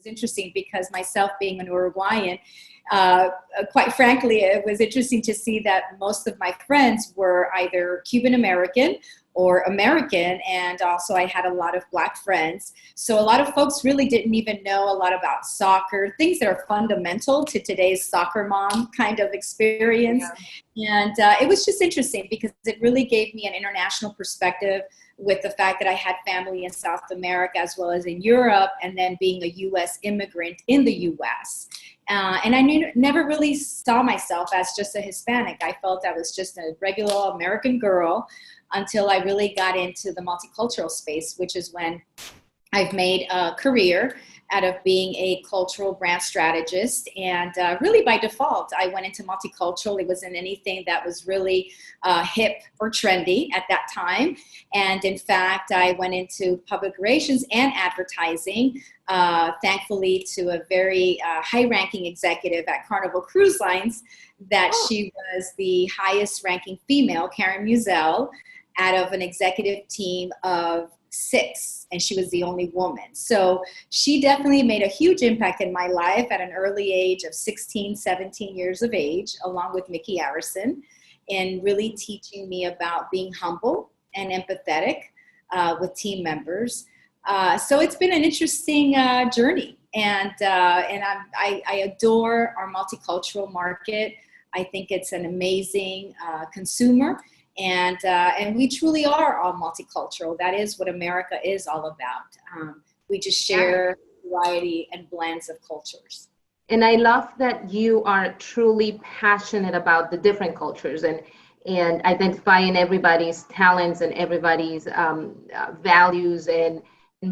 was interesting because myself being an Uruguayan, quite frankly, it was interesting to see that most of my friends were either Cuban American or American, and also I had a lot of Black friends. So a lot of folks really didn't even know a lot about soccer, things that are fundamental to today's soccer mom kind of experience. Yeah. And it was just interesting because it really gave me an international perspective with the fact that I had family in South America as well as in Europe, and then being a U.S. immigrant in the U.S. And I never really saw myself as just a Hispanic. I felt I was just a regular American girl until I really got into the multicultural space, which is when I've made a career out of being a cultural brand strategist. And really by default, I went into multicultural. It wasn't anything that was really hip or trendy at that time. And in fact, I went into public relations and advertising, thankfully to a very high-ranking executive at Carnival Cruise Lines, that she was the highest ranking female, Karen Musell, out of an executive team of 6, and she was the only woman. So she definitely made a huge impact in my life at an early age of 16, 17 years of age, along with Mickey Arison, and really teaching me about being humble and empathetic with team members. So it's been an interesting journey, and I adore our multicultural market. I think it's an amazing consumer. And we truly are all multicultural. That is what America is all about. We just share variety and blends of cultures. And I love that you are truly passionate about the different cultures and identifying everybody's talents and everybody's values and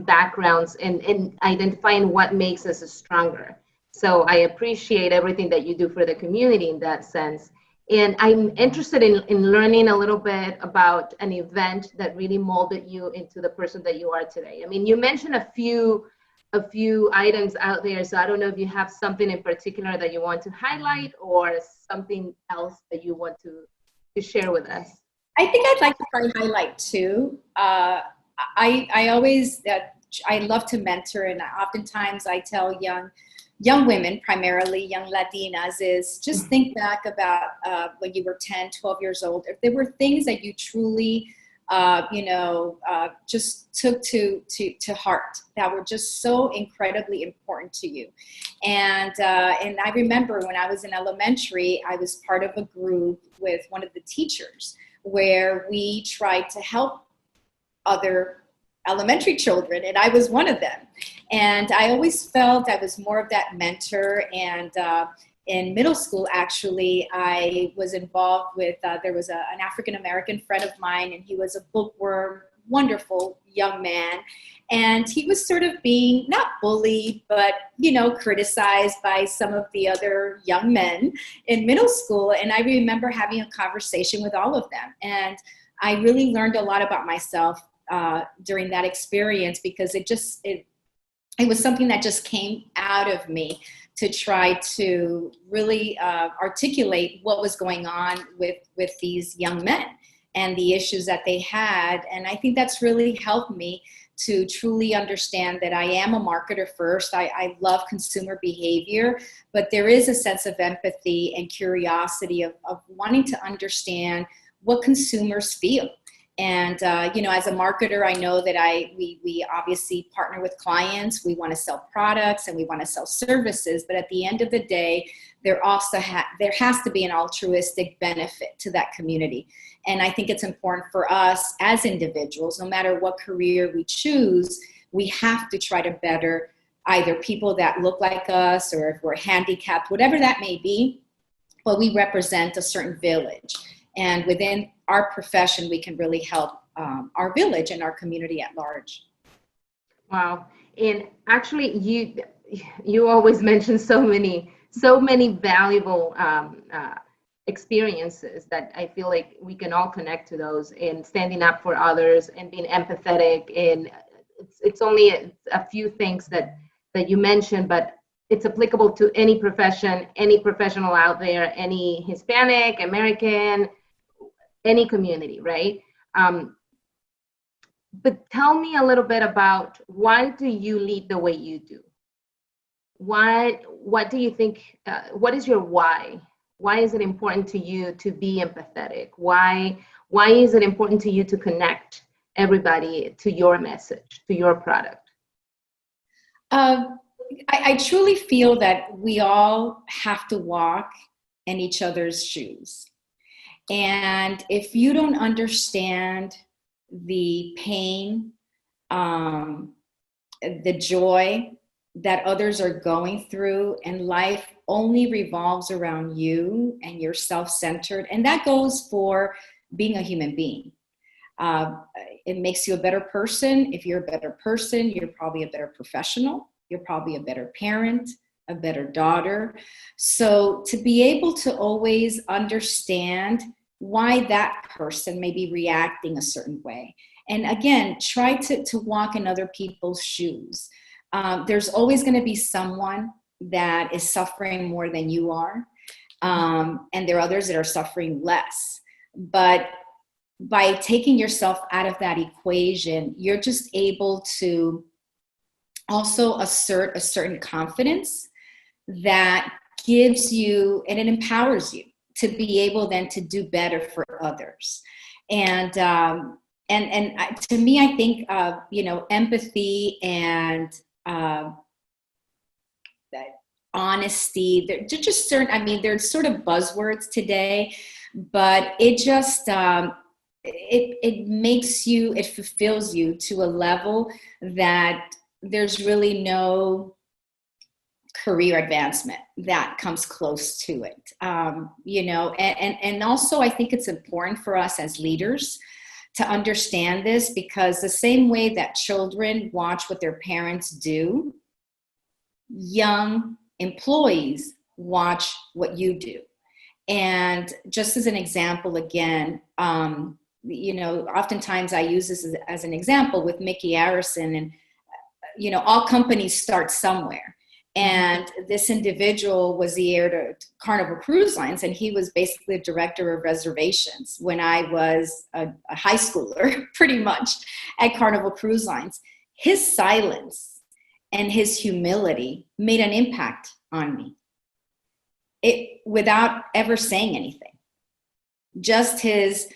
backgrounds and identifying what makes us stronger. So I appreciate everything that you do for the community in that sense. And I'm interested in learning a little bit about an event that really molded you into the person that you are today. I mean, you mentioned a few items out there, so I don't know if you have something in particular that you want to highlight or something else that you want to share with us. I think I'd like to probably highlight 2. I always, I love to mentor, and oftentimes I tell young women, primarily young Latinas, is just think back about when you were 10, 12 years old. If there were things that you truly, just took to heart that were just so incredibly important to you. And I remember when I was in elementary, I was part of a group with one of the teachers where we tried to help other elementary children, and I was one of them. And I always felt I was more of that mentor. And in middle school, actually, I was involved with, there was an African-American friend of mine, and he was a bookworm, wonderful young man. And he was sort of being, not bullied, but, criticized by some of the other young men in middle school. And I remember having a conversation with all of them. And I really learned a lot about myself during that experience, because it was something that just came out of me to try to really articulate what was going on with these young men and the issues that they had. And I think that's really helped me to truly understand that I am a marketer first. I love consumer behavior, but there is a sense of empathy and curiosity of wanting to understand what consumers feel. And, as a marketer, I know that we obviously partner with clients. We want to sell products and we want to sell services. But at the end of the day, there has to be an altruistic benefit to that community. And I think it's important for us as individuals, no matter what career we choose, we have to try to better either people that look like us, or if we're handicapped, whatever that may be, but we represent a certain village. And within our profession, we can really help our village and our community at large. Wow. And actually, you always mention so many valuable experiences that I feel like we can all connect to those, and standing up for others and being empathetic. And it's only a few things that you mentioned, but it's applicable to any profession, any professional out there, any Hispanic, American, any community, right? But tell me a little bit about, why do you lead the way you do? what do you think, what is your why? Why is it important to you to be empathetic? Why is it important to you to connect everybody to your message, to your product? I truly feel that we all have to walk in each other's shoes. And if you don't understand the pain, the joy that others are going through, and life only revolves around you and you're self-centered, and that goes for being a human being. Uh, it makes you a better person. If you're a better person, you're probably a better professional. You're probably a better parent, a better daughter. So to be able to always understand why that person may be reacting a certain way. And again, try to walk in other people's shoes. There's always going to be someone that is suffering more than you are. And there are others that are suffering less. But by taking yourself out of that equation, you're just able to also assert a certain confidence that gives you, and it empowers you to be able then to do better for others. And to me, I think, empathy and honesty, they're just certain, I mean, they're sort of buzzwords today, but it just, it makes you, it fulfills you to a level that there's really no career advancement that comes close to it. And also I think it's important for us as leaders to understand this, because the same way that children watch what their parents do, young employees watch what you do. And just as an example, again, oftentimes I use this as an example with Mickey Arison, and, all companies start somewhere. And this individual was the heir to Carnival Cruise Lines, and he was basically a director of reservations when I was a high schooler, pretty much, at Carnival Cruise Lines. His silence and his humility made an impact on me, without ever saying anything. Just his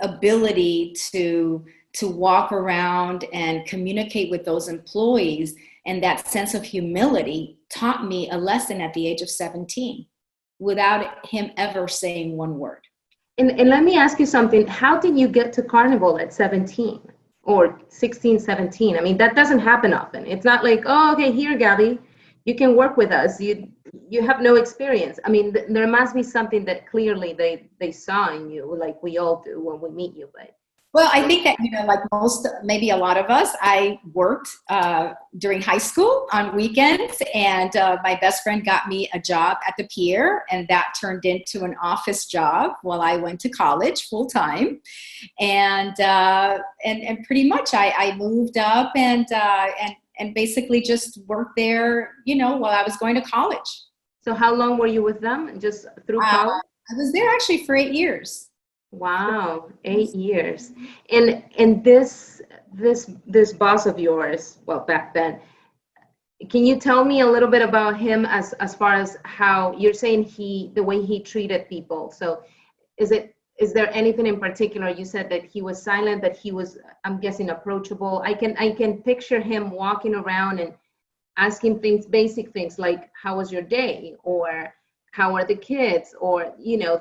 ability to walk around and communicate with those employees, and that sense of humility taught me a lesson at the age of 17 without him ever saying one word. And let me ask you something. How did you get to Carnival at 17 or 16, 17? I mean, that doesn't happen often. It's not like, oh, okay, here, Gabby, you can work with us. You have no experience. I mean, there must be something that clearly they saw in you, like we all do when we meet you. But well, I think that, like maybe a lot of us, I worked during high school on weekends, and my best friend got me a job at the pier, and that turned into an office job while I went to college full time. And pretty much I moved up and basically just worked there, while I was going to college. So how long were you with them? Just through college? I was there actually for 8 years. Wow, 8 years. And this boss of yours, well, back then, can you tell me a little bit about him as far as how you're saying the way he treated people? So is there anything in particular? You said that he was silent, that he was, I'm guessing, approachable. I can picture him walking around and asking basic things like, how was your day? Or how are the kids? Or,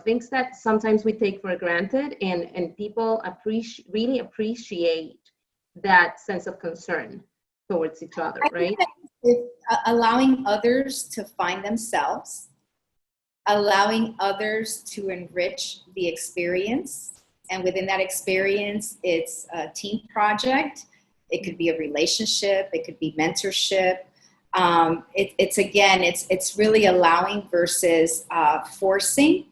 things that sometimes we take for granted, and people really appreciate that sense of concern towards each other, right? It's allowing others to find themselves, allowing others to enrich the experience. And within that experience, it's a team project. It could be a relationship. It could be mentorship. It's really allowing versus forcing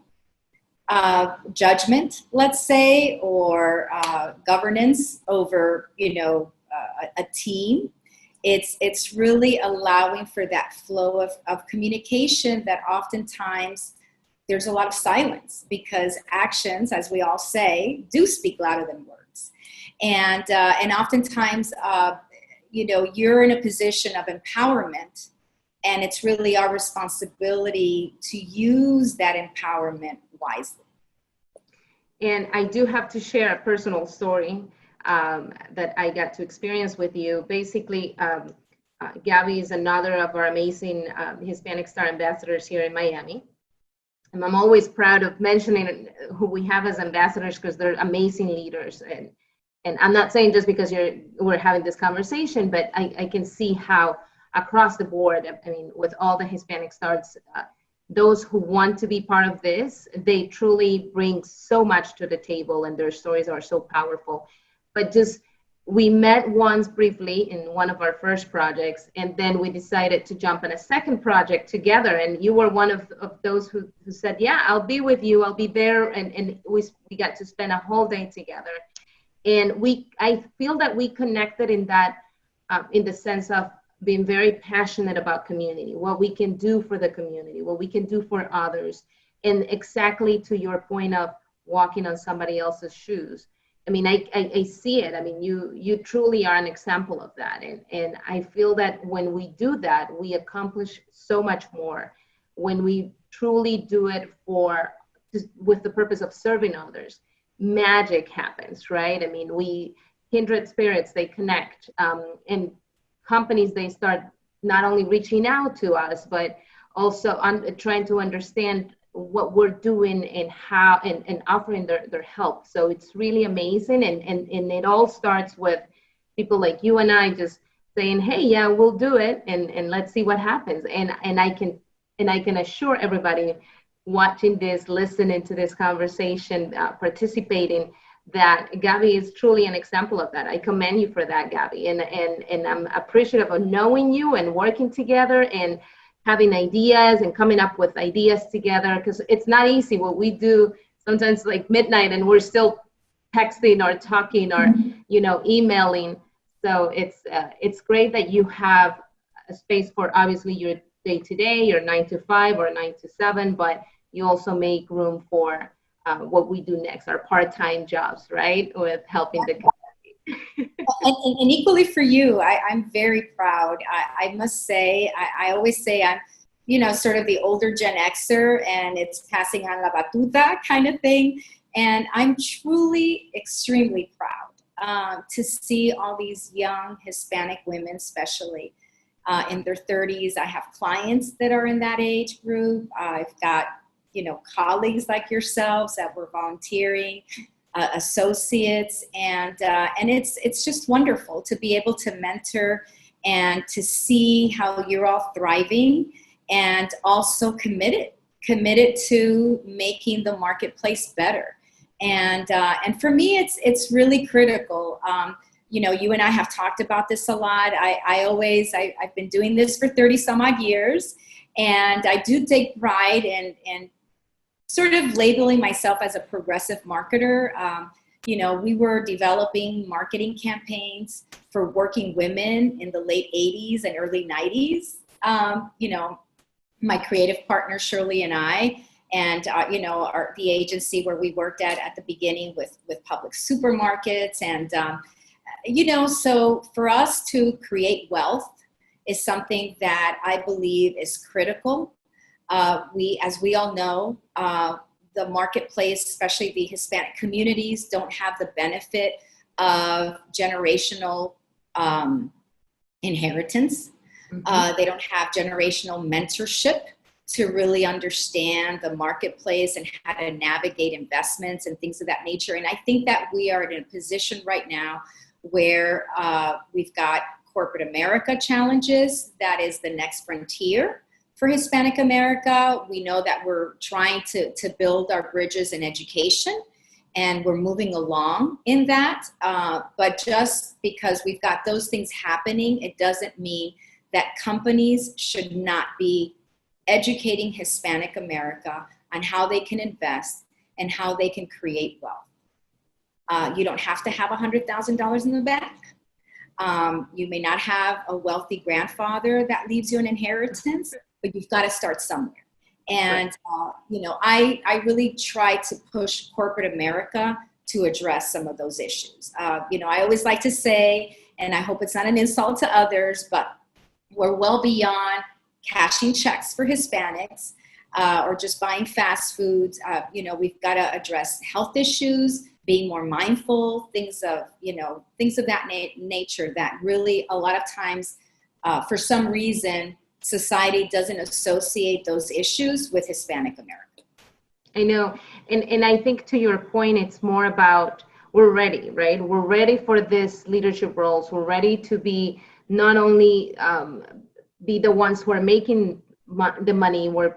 judgment, let's say, or governance over, a team. It's really allowing for that flow of communication that oftentimes there's a lot of silence, because actions, as we all say, do speak louder than words. And oftentimes, you're in a position of empowerment, And it's really our responsibility to use that empowerment wisely. And I do have to share a personal story that I got to experience with you. Basically, Gabby is another of our amazing Hispanic Star ambassadors here in Miami. And I'm always proud of mentioning who we have as ambassadors because they're amazing leaders. And I'm not saying just because we're having this conversation, but I can see how across the board, I mean, with all the Hispanic Stars, those who want to be part of this, they truly bring so much to the table and their stories are so powerful. But just, we met once briefly in one of our first projects, and then we decided to jump on a second project together. And you were one of those who said, yeah, I'll be with you, I'll be there. And we got to spend a whole day together. And I feel that we connected in that, in the sense of being very passionate about community, what we can do for the community, what we can do for others. And exactly to your point of walking on somebody else's shoes. I mean, I see it. I mean, you truly are an example of that. And I feel that when we do that, we accomplish so much more. When we truly do it with the purpose of serving others, magic happens, right? I mean, kindred spirits, they connect, and companies, they start not only reaching out to us, but also trying to understand what we're doing and how, and offering their help. So it's really amazing. And it all starts with people like you and I just saying, hey, yeah, we'll do it. And let's see what happens. And I can assure everybody watching this, listening to this conversation, participating, that Gabby is truly an example of that. I commend you for that, Gabby. And I'm appreciative of knowing you and working together and having ideas and coming up with ideas together, because it's not easy what we do sometimes, like midnight, and we're still texting or talking or emailing. So it's great that you have a space for obviously your day-to-day, your 9 to 5 or 9 to 7, but you also make room for what we do next, our part-time jobs, right? With helping the community. and equally for you, I'm very proud. I must say, I always say I'm, sort of the older Gen Xer, and it's passing on la batuta kind of thing. And I'm truly extremely proud to see all these young Hispanic women, especially in their 30s. I have clients that are in that age group. I've got colleagues like yourselves that were volunteering, associates, and it's just wonderful to be able to mentor and to see how you're all thriving and also committed to making the marketplace better. And for me, it's really critical. You and I have talked about this a lot. I've been doing this for 30 some odd years, and I do take pride in sort of labeling myself as a progressive marketer. We were developing marketing campaigns for working women in the late 80s and early 90s. My creative partner, Shirley, and I, and the agency where we worked at the beginning with public supermarkets. And, so for us to create wealth is something that I believe is critical. As we all know, the marketplace, especially the Hispanic communities, don't have the benefit of generational inheritance. They don't have generational mentorship to really understand the marketplace and how to navigate investments and things of that nature. And I think that we are in a position right now where we've got corporate America challenges. That is the next frontier for Hispanic America. We know that we're trying to build our bridges in education, and we're moving along in that. But just because we've got those things happening, it doesn't mean that companies should not be educating Hispanic America on how they can invest and how they can create wealth. You don't have to have $100,000 in the bank. You may not have a wealthy grandfather that leaves you an inheritance, but you've got to start somewhere. And, I really try to push corporate America to address some of those issues. I always like to say, and I hope it's not an insult to others, but we're well beyond cashing checks for Hispanics, or just buying fast foods. We've got to address health issues, being more mindful, things of that nature that really a lot of times, for some reason, society doesn't associate those issues with Hispanic America. I know. And I think to your point, it's more about we're ready, right? We're ready for this leadership roles. We're ready to be not only be the ones who are making the money we're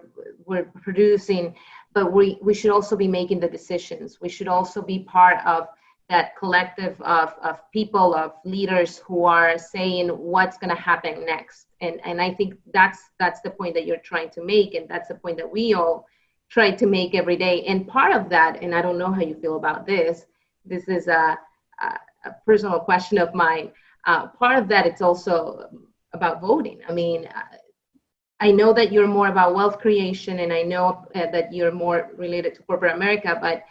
producing, but we should also be making the decisions. We should also be part of that collective of people, of leaders who are saying what's going to happen next. And I think that's the point that you're trying to make, and that's the point that we all try to make every day. And part of that, and I don't know how you feel about this is a personal question of mine. Part of that, it's also about voting. I mean, I know that you're more about wealth creation, and I know that you're more related to corporate America, but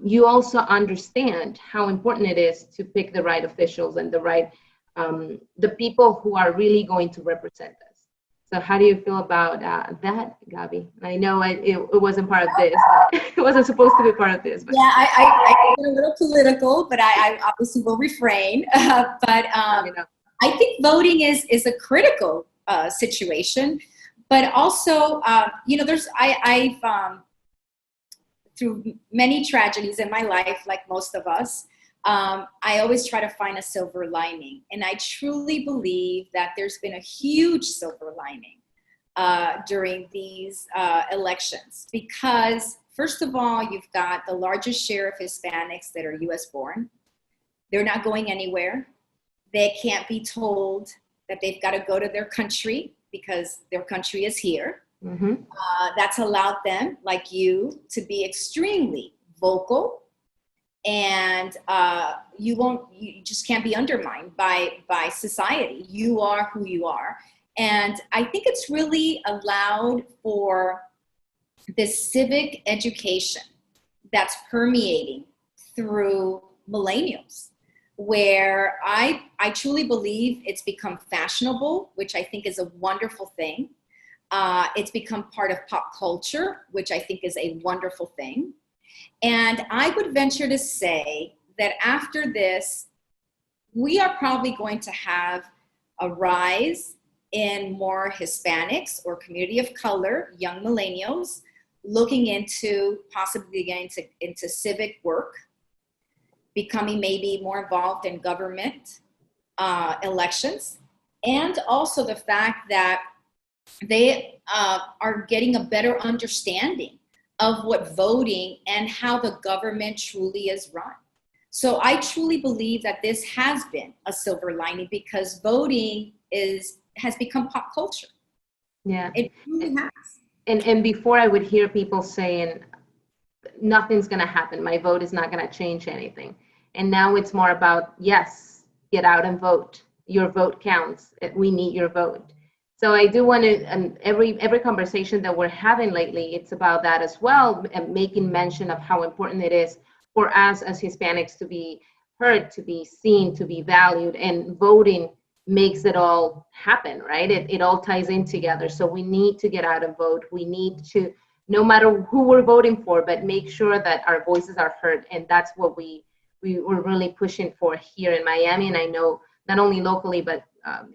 you also understand how important it is to pick the right officials and the right, the people who are really going to represent us. So how do you feel about that, Gabi? I know it wasn't part of this. It wasn't supposed to be part of this. But. Yeah, I get a little political, but I obviously will refrain. I think voting is a critical situation, but also, I've through many tragedies in my life, like most of us, I always try to find a silver lining. And I truly believe that there's been a huge silver lining during these elections, because first of all, you've got the largest share of Hispanics that are US born. They're not going anywhere. They can't be told that they've got to go to their country because their country is here. Mm-hmm. That's allowed them, like you, to be extremely vocal. And you just can't be undermined by society. You are who you are. And I think it's really allowed for this civic education that's permeating through millennials, where I truly believe it's become fashionable, which I think is a wonderful thing. It's become part of pop culture, which I think is a wonderful thing. And I would venture to say that after this, we are probably going to have a rise in more Hispanics or community of color, young millennials, looking into possibly getting into civic work, becoming maybe more involved in government elections, and also the fact that they are getting a better understanding of what voting and how the government truly is run. So I truly believe that this has been a silver lining, because voting has become pop culture. Yeah, it really has. And before, I would hear people saying, nothing's going to happen. My vote is not going to change anything. And now it's more about, yes, get out and vote. Your vote counts. We need your vote. So I do want to, and every conversation that we're having lately, it's about that as well, and making mention of how important it is for us as Hispanics to be heard, to be seen, to be valued, and voting makes it all happen, right? It all ties in together. So we need to get out and vote. We need to, no matter who we're voting for, but make sure that our voices are heard. And that's what we were really pushing for here in Miami. And I know not only locally, but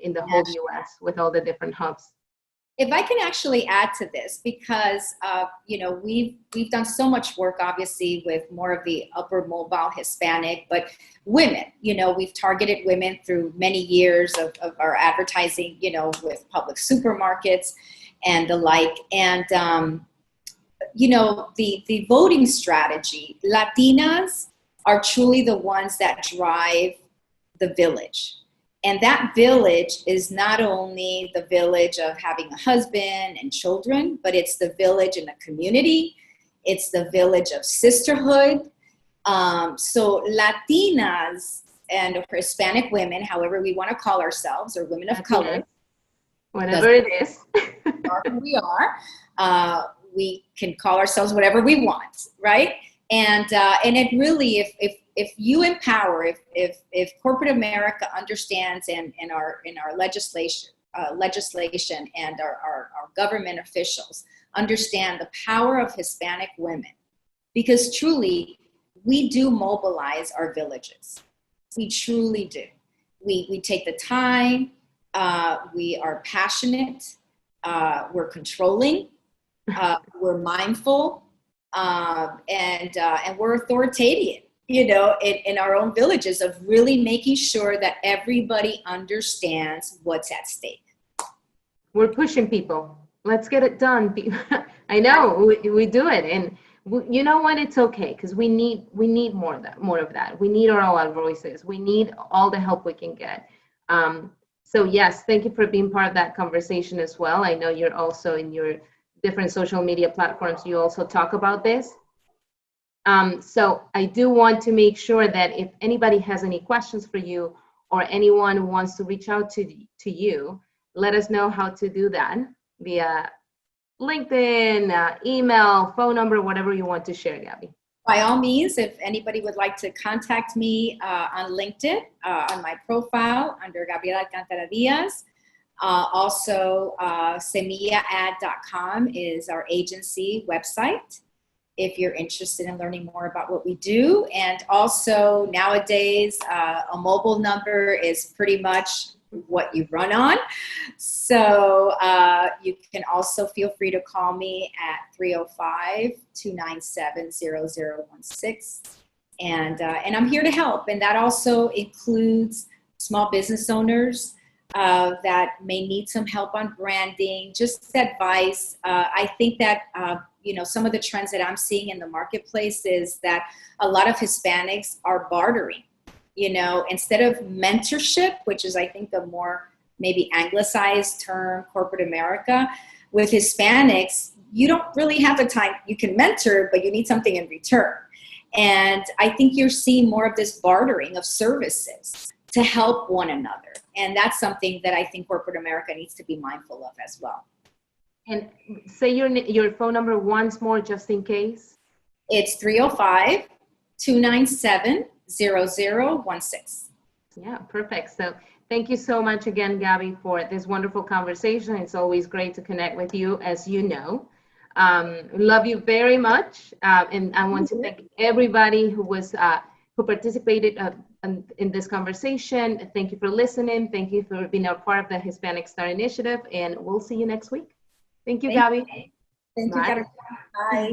in the whole US with all the different hubs. If I can actually add to this, because we've done so much work, obviously, with more of the upper mobile Hispanic, but women, we've targeted women through many years of our advertising, with public supermarkets and the like. And, the voting strategy, Latinas are truly the ones that drive the village. And that village is not only the village of having a husband and children, but it's the village in a community. It's the village of sisterhood. So Latinas and Hispanic women, however we want to call ourselves, or women of color, whatever it is, we are. We can call ourselves whatever we want, right? And it really, if you empower, if corporate America understands, and in our legislation, legislation and our government officials understand the power of Hispanic women, because truly we do mobilize our villages. We truly do. We take the time, we are passionate, we're controlling, we're mindful, and we're authoritative, in our own villages, of really making sure that everybody understands what's at stake. We're pushing people. Let's get it done. I know we do it, and you know what? It's okay, because we need more of that. We need all our voices. We need all the help we can get. So yes, thank you for being part of that conversation as well. I know you're also in your different social media platforms. You also talk about this. So I do want to make sure that if anybody has any questions for you, or anyone who wants to reach out to you, let us know how to do that via LinkedIn, email, phone number, whatever you want to share, Gabby. By all means, if anybody would like to contact me on LinkedIn, on my profile under Gabriela Alcantara-Diaz. Also, semillaad.com is our agency website, if you're interested in learning more about what we do. And also nowadays, a mobile number is pretty much what you run on. So you can also feel free to call me at 305-297-0016. And I'm here to help. And that also includes small business owners that may need some help on branding, just advice. I think that, some of the trends that I'm seeing in the marketplace is that a lot of Hispanics are bartering. Instead of mentorship, which is, I think, the more maybe anglicized term, corporate America, with Hispanics, you don't really have the time. You can mentor, but you need something in return. And I think you're seeing more of this bartering of services to help one another. And that's something that I think corporate America needs to be mindful of as well. And say your phone number once more, just in case. It's 305-297-0016. Yeah, perfect. So thank you so much again, Gabby, for this wonderful conversation. It's always great to connect with you, as you know. Love you very much. And I want to thank everybody who participated in this conversation. Thank you for listening. Thank you for being a part of the Hispanic Star Initiative. And we'll see you next week. Thank you, Gabby. Thank you, Bye.